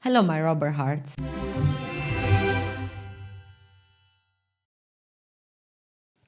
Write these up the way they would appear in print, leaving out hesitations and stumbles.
Hello, my rubber hearts.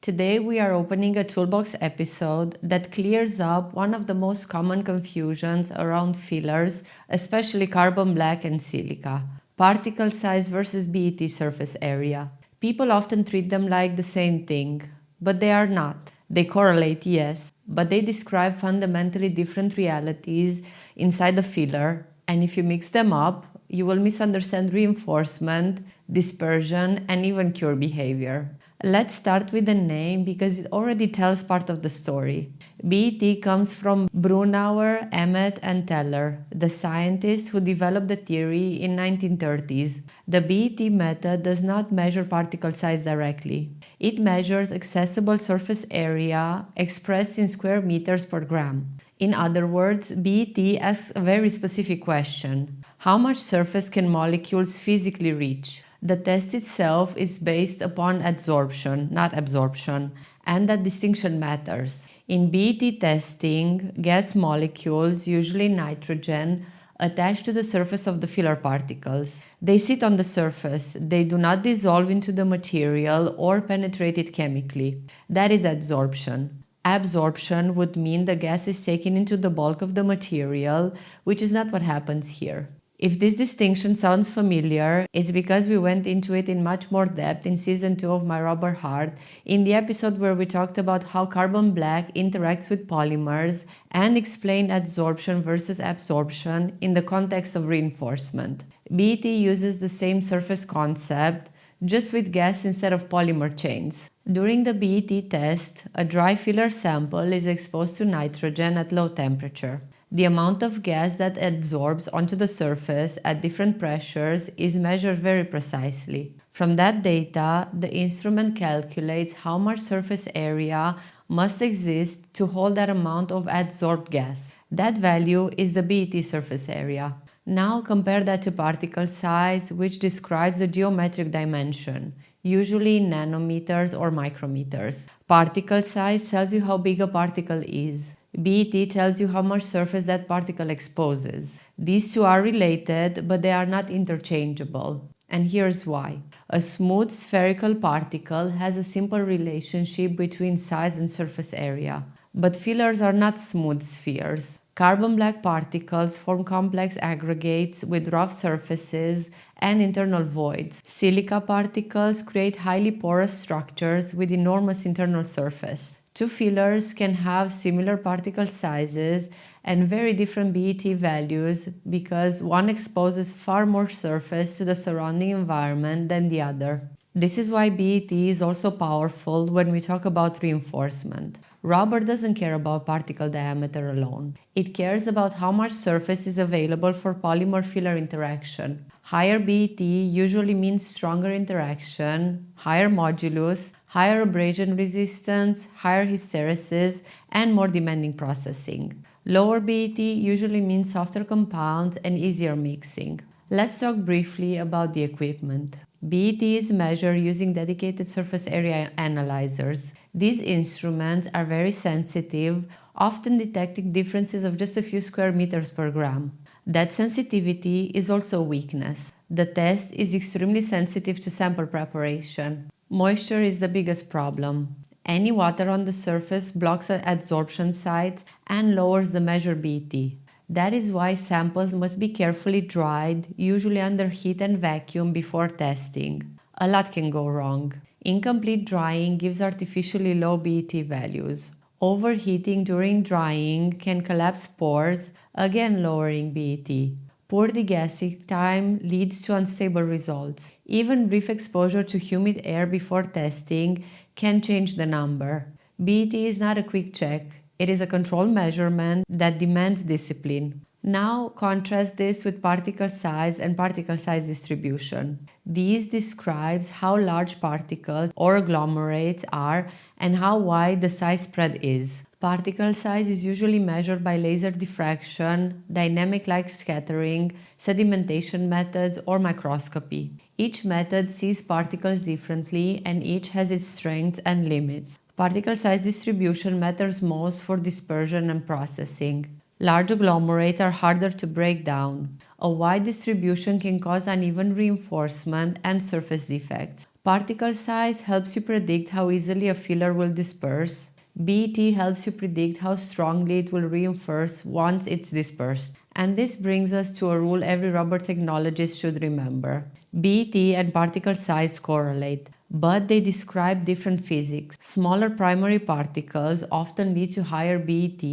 Today we are opening a Toolbox episode that clears up one of the most common confusions around fillers, especially carbon black and silica. Particle size versus BET surface area. People often treat them like the same thing, but they are not. They correlate, yes, but they describe fundamentally different realities inside the filler, and if you mix them up, you will misunderstand reinforcement, dispersion, and even cure behavior. Let's start with the name because it already tells part of the story. BET comes from Brunauer, Emmett, and Teller, the scientists who developed the theory in 1930s. The BET method does not measure particle size directly. It measures accessible surface area expressed in square meters per gram. In other words, BET asks a very specific question. How much surface can molecules physically reach? The test itself is based upon adsorption, not absorption, and that distinction matters. In BET testing, gas molecules, usually nitrogen, attach to the surface of the filler particles. They sit on the surface, they do not dissolve into the material or penetrate it chemically. That is adsorption. Absorption would mean the gas is taken into the bulk of the material, which is not what happens here. If this distinction sounds familiar, it's because we went into it in much more depth in Season 2 of My Rubber Heart, in the episode where we talked about how carbon black interacts with polymers and explained adsorption versus absorption in the context of reinforcement. BET uses the same surface concept, just with gas instead of polymer chains. During the BET test, a dry filler sample is exposed to nitrogen at low temperature. The amount of gas that adsorbs onto the surface at different pressures is measured very precisely. From that data, the instrument calculates how much surface area must exist to hold that amount of adsorbed gas. That value is the BET surface area. Now compare that to particle size, which describes a geometric dimension, usually in nanometers or micrometers. Particle size tells you how big a particle is. BET tells you how much surface that particle exposes. These two are related, but they are not interchangeable. And here's why. A smooth spherical particle has a simple relationship between size and surface area. But fillers are not smooth spheres. Carbon black particles form complex aggregates with rough surfaces and internal voids. Silica particles create highly porous structures with enormous internal surface. Two fillers can have similar particle sizes and very different BET values because one exposes far more surface to the surrounding environment than the other. This is why BET is also powerful when we talk about reinforcement. Rubber doesn't care about particle diameter alone. It cares about how much surface is available for polymer-filler interaction. Higher BET usually means stronger interaction, higher modulus, higher abrasion resistance, higher hysteresis, and more demanding processing. Lower BET usually means softer compounds and easier mixing. Let's talk briefly about the equipment. BET is measured using dedicated surface area analyzers. These instruments are very sensitive, often detecting differences of just a few square meters per gram. That sensitivity is also a weakness. The test is extremely sensitive to sample preparation. Moisture is the biggest problem. Any water on the surface blocks the adsorption sites and lowers the measured BET. That is why samples must be carefully dried, usually under heat and vacuum before testing. A lot can go wrong. Incomplete drying gives artificially low BET values. Overheating during drying can collapse pores, again lowering BET. Poor degassing time leads to unstable results. Even brief exposure to humid air before testing can change the number. BET is not a quick check. It is a controlled measurement that demands discipline. Now contrast this with particle size and particle size distribution. These describes how large particles or agglomerates are and how wide the size spread is. Particle size is usually measured by laser diffraction, dynamic light scattering, sedimentation methods, or microscopy. Each method sees particles differently and each has its strengths and limits. Particle size distribution matters most for dispersion and processing. Large agglomerates are harder to break down. A wide distribution can cause uneven reinforcement and surface defects. Particle size helps you predict how easily a filler will disperse. BET helps you predict how strongly it will reinforce once it's dispersed. And this brings us to a rule every rubber technologist should remember. BET and particle size correlate, but they describe different physics. Smaller primary particles often lead to higher BET,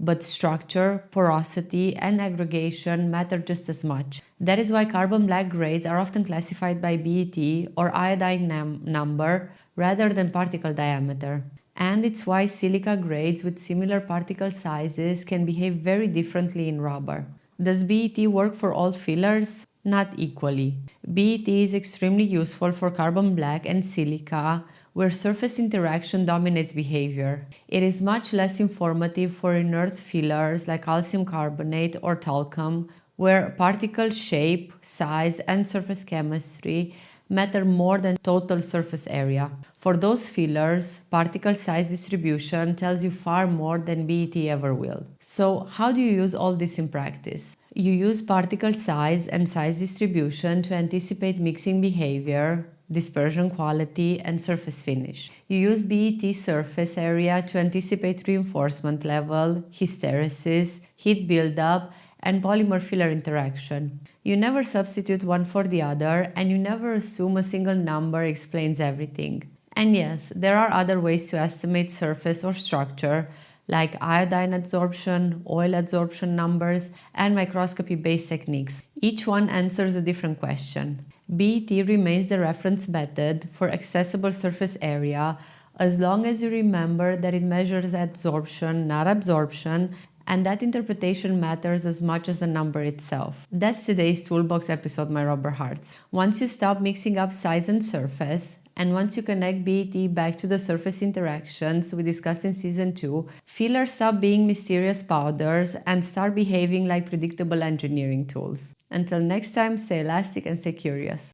but structure, porosity, and aggregation matter just as much. That is why carbon black grades are often classified by BET or iodine number rather than particle diameter. And it's why silica grades with similar particle sizes can behave very differently in rubber. Does BET work for all fillers? Not equally. BET is extremely useful for carbon black and silica, where surface interaction dominates behavior. It is much less informative for inert fillers like calcium carbonate or talcum, where particle shape, size, and surface chemistry matter more than total surface area. For those fillers, particle size distribution tells you far more than BET ever will. So how do you use all this in practice? You use particle size and size distribution to anticipate mixing behavior, dispersion quality, and surface finish. You use BET surface area to anticipate reinforcement level, hysteresis, heat buildup, and polymer filler interaction. You never substitute one for the other, and you never assume a single number explains everything. And yes, there are other ways to estimate surface or structure, like iodine adsorption, oil adsorption numbers, and microscopy-based techniques. Each one answers a different question. BET remains the reference method for accessible surface area as long as you remember that it measures adsorption, not absorption, and that interpretation matters as much as the number itself. That's today's Toolbox episode, my rubber hearts. Once you stop mixing up size and surface, and once you connect BET back to the surface interactions we discussed in Season 2, fillers stop being mysterious powders and start behaving like predictable engineering tools. Until next time, stay elastic and stay curious.